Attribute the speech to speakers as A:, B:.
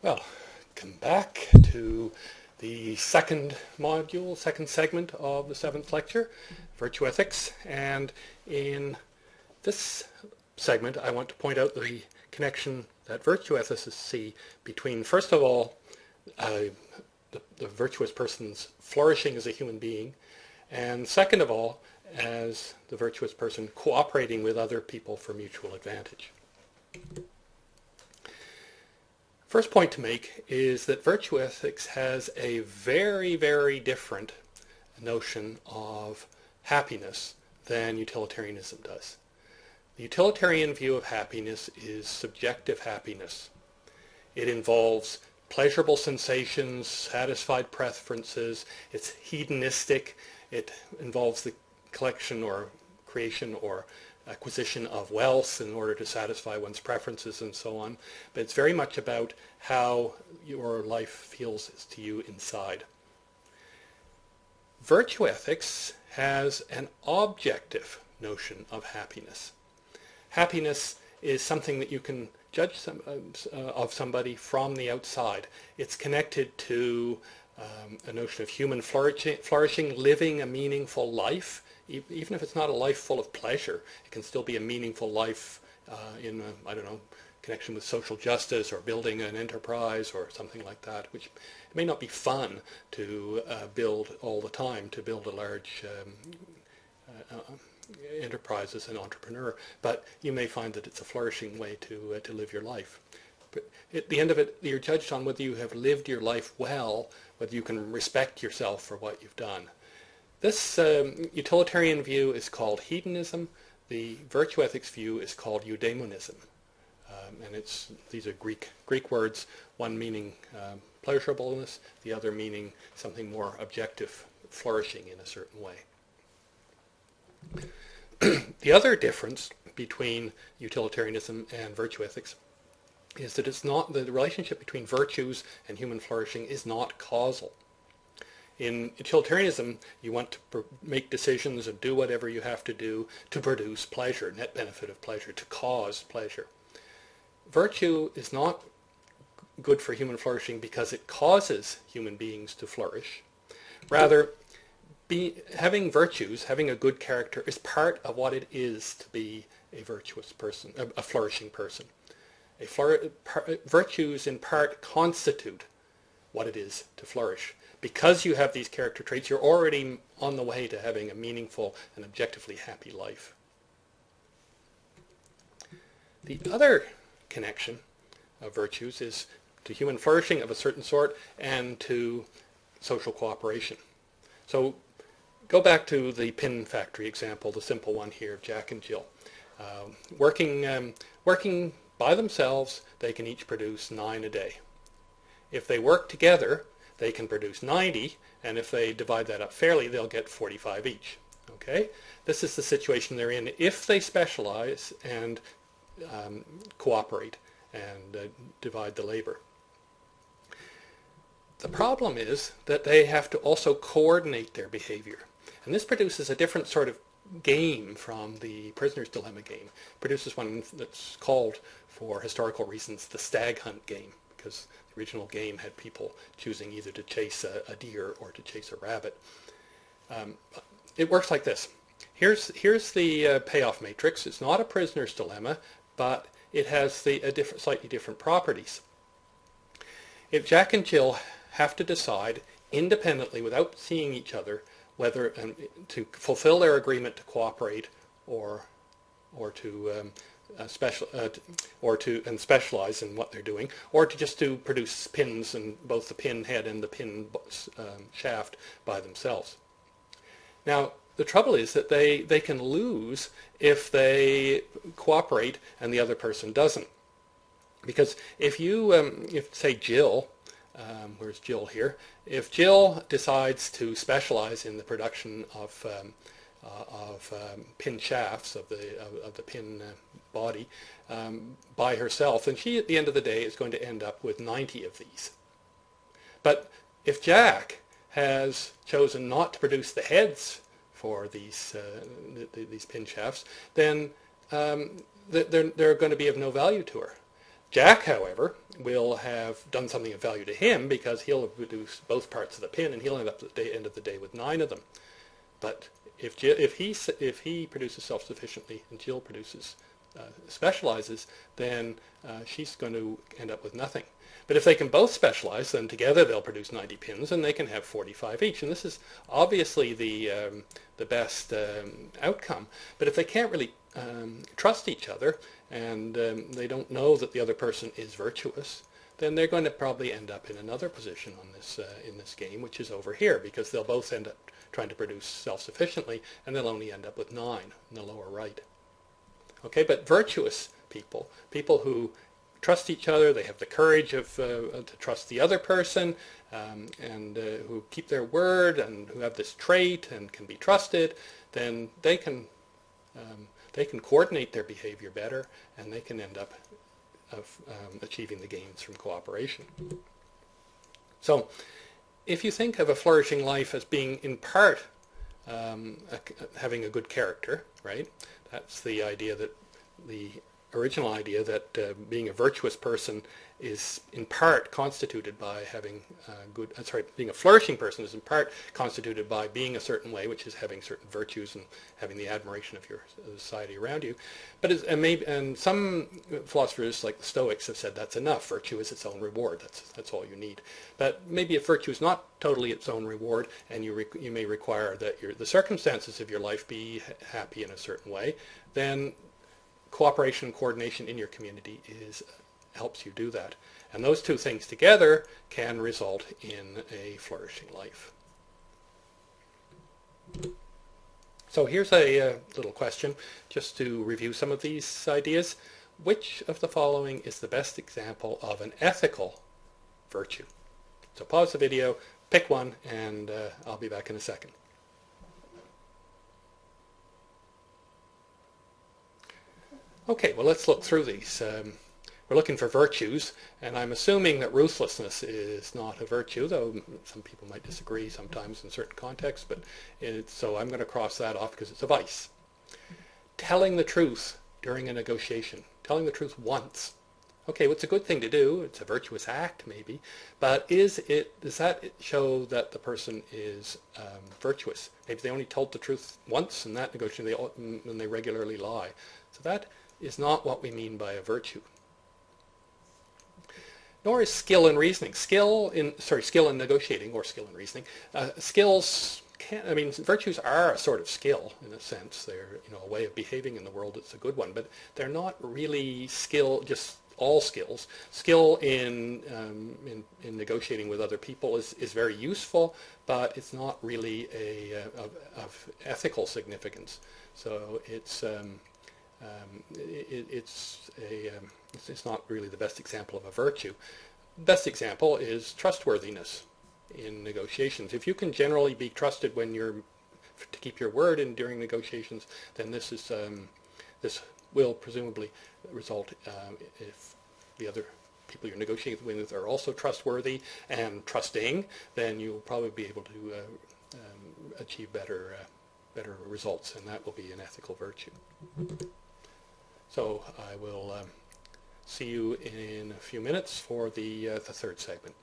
A: Well, come back to the second module, second segment of the seventh lecture, Virtue Ethics. And in this segment, I want to point out the connection that virtue ethicists see between, first of all, the virtuous person's flourishing as a human being, and second of all, as the virtuous person cooperating with other people for mutual advantage. First point to make is that virtue ethics has a very, very different notion of happiness than utilitarianism does. The utilitarian view of happiness is subjective happiness. It involves pleasurable sensations, satisfied preferences, it's hedonistic, it involves the collection or creation or acquisition of wealth in order to satisfy one's preferences and so on. But it's very much about how your life feels to you inside. Virtue ethics has an objective notion of happiness. Happiness is something that you can judge of somebody from the outside. It's connected to a notion of human flourishing, living a meaningful life. Even if it's not a life full of pleasure, it can still be a meaningful life in, I don't know, connection with social justice or building an enterprise or something like that, which it may not be fun to build all the time, to build a large enterprise as an entrepreneur, but you may find that it's a flourishing way to live your life. But at the end of it, you're judged on whether you have lived your life well, whether you can respect yourself for what you've done. This utilitarian view is called hedonism. The virtue ethics view is called eudaimonism. And these are Greek words, one meaning pleasurableness, the other meaning something more objective, flourishing in a certain way. The other difference between utilitarianism and virtue ethics is that it's not, the relationship between virtues and human flourishing is not causal. In utilitarianism, you want to make decisions and do whatever you have to do to produce pleasure, net benefit of pleasure, to cause pleasure. Virtue is not good for human flourishing because it causes human beings to flourish. Rather, having virtues, having a good character, is part of what it is to be a virtuous person, a flourishing person. Virtues in part constitute what it is to flourish. Because you have these character traits, you're already on the way to having a meaningful and objectively happy life. The other connection of virtues is to human flourishing of a certain sort and to social cooperation. So go back to the pin factory example, the simple one here of Jack and Jill. Working by themselves, they can each produce 9 a day. If they work together, they can produce 90, and if they divide that up fairly, they'll get 45 each. Okay? This is the situation they're in if they specialize and cooperate and divide the labor. The problem is that they have to also coordinate their behavior. And this produces a different sort of game from the prisoner's dilemma game. It produces one that's called, for historical reasons, the stag hunt game, because the original game had people choosing either to chase a deer or to chase a rabbit. It works like this. Here's the payoff matrix. It's not a prisoner's dilemma, but it has slightly different properties. If Jack and Jill have to decide independently, without seeing each other, whether to fulfill their agreement to cooperate or to specialize in what they're doing, or to produce pins and both the pin head and the pin shaft by themselves. Now the trouble is that they can lose if they cooperate and the other person doesn't, because if say Jill, where's Jill here? If Jill decides to specialize in the production of pin shafts of the pin body by herself, then she at the end of the day is going to end up with 90 of these. But if Jack has chosen not to produce the heads for these pin shafts, then they're going to be of no value to her. Jack, however, will have done something of value to him because he'll have produced both parts of the pin, and he'll end up at the end of the day with 9 of them. But if he produces self-sufficiently and Jill specializes, then she's going to end up with nothing. But if they can both specialize, then together they'll produce 90 pins, and they can have 45 each. And this is obviously the best outcome. But if they can't really trust each other, and they don't know that the other person is virtuous, then they're going to probably end up in another position on this in this game, which is over here, because they'll both end up trying to produce self-sufficiently, and they'll only end up with 9 in the lower right. Okay, but virtuous people, people who trust each other, they have the courage to trust the other person, and who keep their word, and who have this trait and can be trusted, then they can coordinate their behavior better, and they can end up achieving the gains from cooperation. So if you think of a flourishing life as being in part having a good character, right? That's the idea that the original idea that being a virtuous person is in part constituted by having being a flourishing person is in part constituted by being a certain way, which is having certain virtues and having the admiration of your society around you. But and some philosophers, like the Stoics, have said that's enough. Virtue is its own reward. That's all you need. But maybe if virtue is not totally its own reward, and you may require that the circumstances of your life be happy in a certain way, then cooperation and coordination in your community helps you do that. And those two things together can result in a flourishing life. So here's a little question, just to review some of these ideas. Which of the following is the best example of an ethical virtue? So pause the video, pick one, and I'll be back in a second. Okay, well, let's look through these. We're looking for virtues, and I'm assuming that ruthlessness is not a virtue, though some people might disagree sometimes in certain contexts, but so I'm going to cross that off because it's a vice. Telling the truth during a negotiation, telling the truth once. Okay, well, it's a good thing to do. It's a virtuous act, maybe, but does that show that the person is virtuous? Maybe they only told the truth once in that negotiation, and they regularly lie. So that is not what we mean by a virtue. Nor is skill in reasoning. Skill in negotiating or skill in reasoning. Virtues are a sort of skill in a sense. They're a way of behaving in the world that's a good one, but they're not really just all skills. Skill in negotiating with other people is very useful, but it's not really of ethical significance. So it's not really the best example of a virtue. Best example is trustworthiness in negotiations. If you can generally be trusted to keep your word during negotiations, then this will presumably result if the other people you're negotiating with are also trustworthy and trusting, then you'll probably be able to achieve better results, and that will be an ethical virtue. So I will see you in a few minutes for the third segment.